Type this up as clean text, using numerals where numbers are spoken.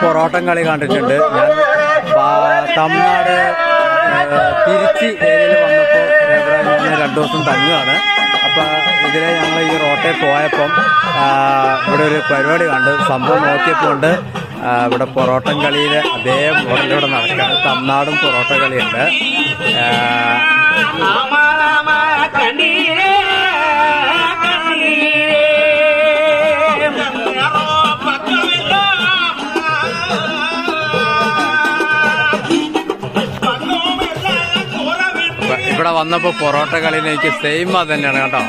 പൊറോട്ടം കളി കണ്ടിട്ടുണ്ട്. ഞാൻ തമിഴ്നാട് തിരുച്ചി ഏരിയയിൽ വന്നപ്പോൾ ഇവിടെ ഞാൻ 2 ദിവസം തങ്ങുകയാണ്. അപ്പോൾ ഇതിലെ ഞങ്ങൾ ഈ റോട്ടിൽ പോയപ്പം ഇവിടെ ഒരു പരിപാടി കണ്ട്. സംഭവം നോക്കിയപ്പോൾ ഉണ്ട് ഇവിടെ പൊറോട്ടം കളിയിൽ അതേ മോഡലിലൂടെ നടക്കുകയാണ്. തമിഴ്നാടും പൊറോട്ട കളിയുണ്ട്. ഇവിടെ വന്നപ്പോൾ പൊറോട്ട കളി എനിക്ക് സെയിം അത് തന്നെയാണ് കേട്ടോ.